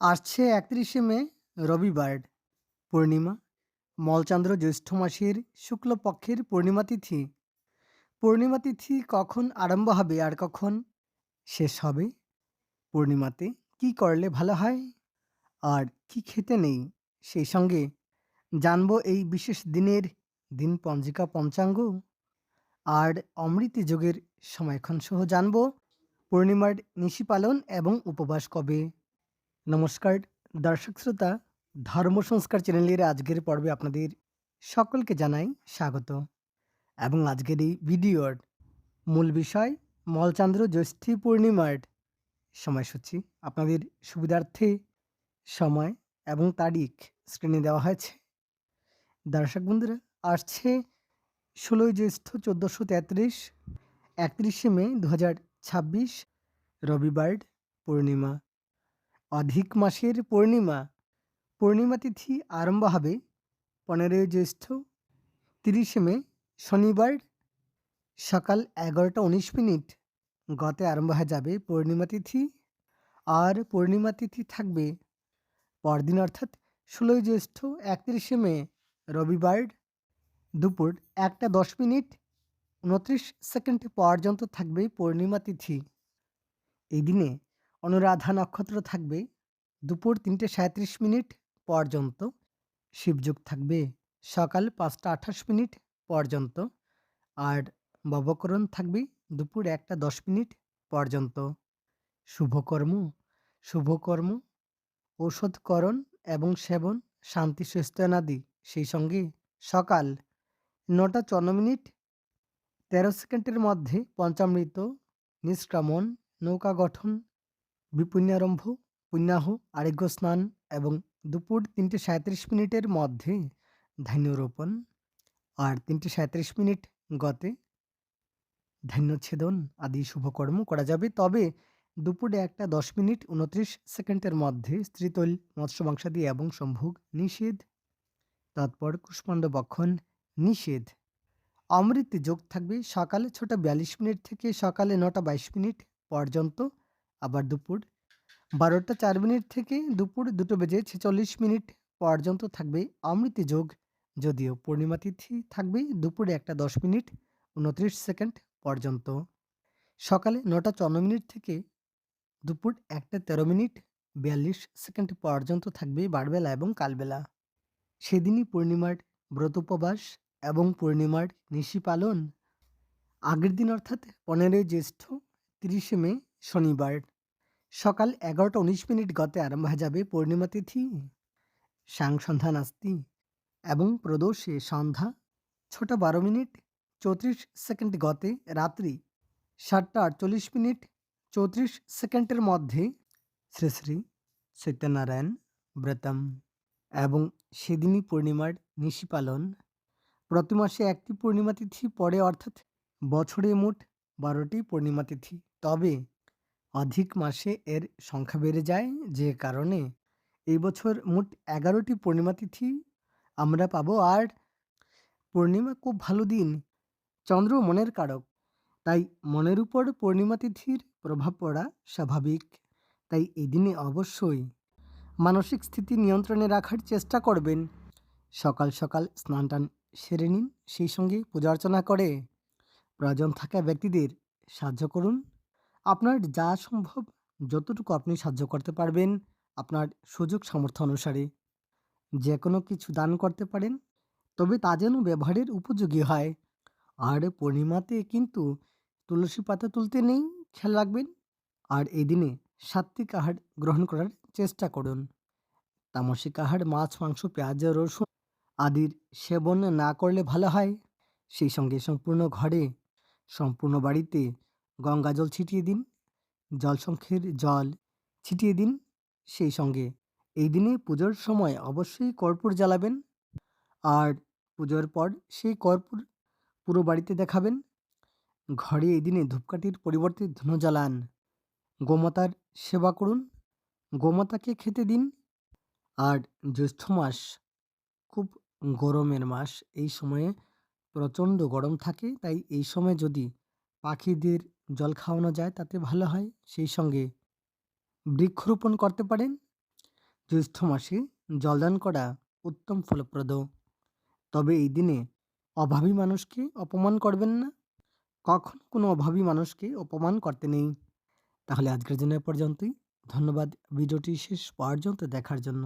আসছে ৩১শে মে রবিবার পূর্ণিমা। মলচান্দ্র জ্যৈষ্ঠ মাসের শুক্লপক্ষের পূর্ণিমা তিথি। পূর্ণিমা তিথি কখন আরম্ভ হবে আর কখন শেষ হবে? পূর্ণিমাতে কি করলে ভালো হয়? আর কি খেতে নেই? সেই সঙ্গে জানবো এই বিশেষ দিনের দিন পঞ্জিকা পঞ্চাঙ্গ আর অমৃত যোগের সময়ক্ষণ সহ জানবো পূর্ণিমার নিশি পালন এবং উপবাস কবে। নমস্কার দর্শক শ্রোতা, ধর্ম সংস্কার চ্যানেলের আজকের পর্বে আপনাদের সকলকে জানাই স্বাগত। এবং আজকের এই ভিডিওর মূল বিষয় মলচান্দ্র জ্যৈষ্ঠী পূর্ণিমার সময়সূচি। আপনাদের সুবিধার্থে সময় এবং তারিখ স্ক্রিনে দেওয়া হয়েছে। দর্শক বন্ধুরা, আসছে ১৬ই জ্যৈষ্ঠ ১৪৩৩, ৩১শে মে ২০২৬ রবিবার পূর্ণিমা, অধিক মাসের পূর্ণিমা। পূর্ণিমা তিথি আরম্ভ হবে ১৫ই জ্যৈষ্ঠ ৩০শে মে শনিবার সকাল ১১টা ১৯ মিনিট গতে আরম্ভ হয়ে যাবে পূর্ণিমা তিথি। আর পূর্ণিমা তিথি থাকবে পরদিন অর্থাৎ ১৬ই জ্যৈষ্ঠ ৩১শে মে রবিবার দুপুর ১টা ১০ মিনিট ২৯ সেকেন্ড পর্যন্ত থাকবে পূর্ণিমা তিথি। এই দিনে অনুরাধা নক্ষত্র থাকবে দুপুর ৩টে ৩৭ মিনিট পর্যন্ত। শিবযোগ থাকবে সকাল ৫টা ২৮ মিনিট পর্যন্ত। আর ববকরণ থাকবে দুপুর ১টা ১০ মিনিট পর্যন্ত। শুভকর্ম শুভকর্ম ঔষধকরণ এবং সেবন, শান্তি সুস্থানাদি। সেই সঙ্গে সকাল ৯টা ৫৪ মিনিট ১৩ সেকেন্ডের মধ্যে পঞ্চামৃত নিষ্ক্রমণ, নৌকা গঠন, বিপুণ্যারম্ভ, পুণ্যাহ, আরোগ্য স্নান এবং দুপুর ৩টে ৩৭ মিনিটের মধ্যে ধান্য রোপণ। আর ৩টে ৩৭ মিনিট গতে ধান্যচ্ছেদন আদি শুভকর্ম করা যাবে। তবে দুপুরে ১টা ১০ মিনিট ২৯ সেকেন্ডের মধ্যে স্ত্রীতৈল, মৎস্যমাংসাদি এবং সম্ভোগ নিষেধ। তৎপর কুষ্মাণ্ড বক্ষণ নিষেধ। অমৃত যোগ থাকবে সকাল ৬টা ৪২ মিনিট থেকে সকালে ৯টা ২২ মিনিট পর্যন্ত। আবার দুপুর ১২টা ৪ মিনিট থেকে দুপুর ২টো বেজে ৪৬ মিনিট পর্যন্ত থাকবে অমৃত যোগ। যদিও পূর্ণিমা তিথি থাকবে দুপুরে ১টা ১০ মিনিট ২৯ সেকেন্ড পর্যন্ত। সকালে ৯টা ৫৪ মিনিট থেকে দুপুর ১টা ১৩ মিনিট ৪২ সেকেন্ড পর্যন্ত থাকবে বারবেলা এবং কালবেলা। সেদিনই পূর্ণিমার ব্রত উপবাস এবং পূর্ণিমার নিশি পালন। আগের দিন অর্থাৎ ১৫ই জ্যৈষ্ঠ ৩০শে মে শনিবার সকাল ১১টা ১৯ মিনিট গতে আরম্ভ হয়ে যাবে পূর্ণিমা তিথি। সাং সন্ধ্যা নাস্তি এবং প্রদোষে সন্ধ্যা ৬টা ১২ মিনিট ৩৪ সেকেন্ড গতে রাত্রি ৭টা ৪৮ মিনিট ৩৪ সেকেন্ডের মধ্যে শ্রী শ্রী সত্যনারায়ণ ব্রতম। এবং সেদিনই পূর্ণিমার নিশি পালন। প্রতি মাসে একটি পূর্ণিমা তিথি পড়ে, অর্থাৎ বছরে মোট ১২টি পূর্ণিমা তিথি। তবে অধিক মাসে এর সংখ্যা বেড়ে যায়, যে কারণে এই বছর মোট ১১টি পূর্ণিমা তিথি আমরা পাবো। আর পূর্ণিমা খুব ভালো দিন, চন্দ্র মনের কারক, তাই মনের উপর পূর্ণিমা তিথির প্রভাব পড়া স্বাভাবিক। তাই এই দিনে অবশ্যই মানসিক স্থিতি নিয়ন্ত্রণে রাখার চেষ্টা করবেন। সকাল সকাল স্নান টান সেরে নিন, সেই সঙ্গে পূজা অর্চনা করে প্রয়োজন থাকা ব্যক্তিদের সাহায্য করুন। আপনার যা সম্ভব, যতটুকু আপনি সাহায্য করতে পারবেন আপনার সুযোগ সামর্থ্য অনুসারে যে কোনো কিছু দান করতে পারেন, তবে তা যেন ব্যবহারের উপযোগী হয়। আর পূর্ণিমাতে কিন্তু তুলসী পাতা তুলতে নেই, খেয়াল রাখবেন। আর এই দিনে সাত্ত্বিক আহার গ্রহণ করার চেষ্টা করুন। তামসিক আহার, মাছ, মাংস, পেঁয়াজ, রসুন আদির সেবন না করলে ভালো হয়। সেই সঙ্গে সম্পূর্ণ ঘরে, সম্পূর্ণ বাড়িতে গঙ্গা জল ছিটিয়ে দিন, জলসংখ্যের জল ছিটিয়ে দিন। সেই সঙ্গে এই দিনে পুজোর সময় অবশ্যই কর্পূর জ্বালাবেন। আর পুজোর পর সেই কর্পূর পুরো বাড়িতে দেখাবেন। ঘরে এই দিনে ধূপকাঠির পরিবর্তে ধুনো জ্বালান। গোমাতার সেবা করুন, গোমাতাকে খেতে দিন। আর জ্যৈষ্ঠ মাস খুব গরমের মাস, এই সময়ে প্রচণ্ড গরম থাকে, তাই এই সময় যদি পাখিদের জল খাওয়ানো যায় তাতে ভালো হয়। সেই সঙ্গে বৃক্ষরোপণ করতে পারেন। জ্যৈষ্ঠ মাসে জলদান করা উত্তম ফলপ্রদ। তবে এই দিনে অভাবী মানুষকে অপমান করবেন না। কখনো কোনো অভাবী মানুষকে অপমান করতে নেই। তাহলে আজকের জন্য এ পর্যন্তই। ধন্যবাদ ভিডিওটি শেষ পর্যন্ত দেখার জন্য।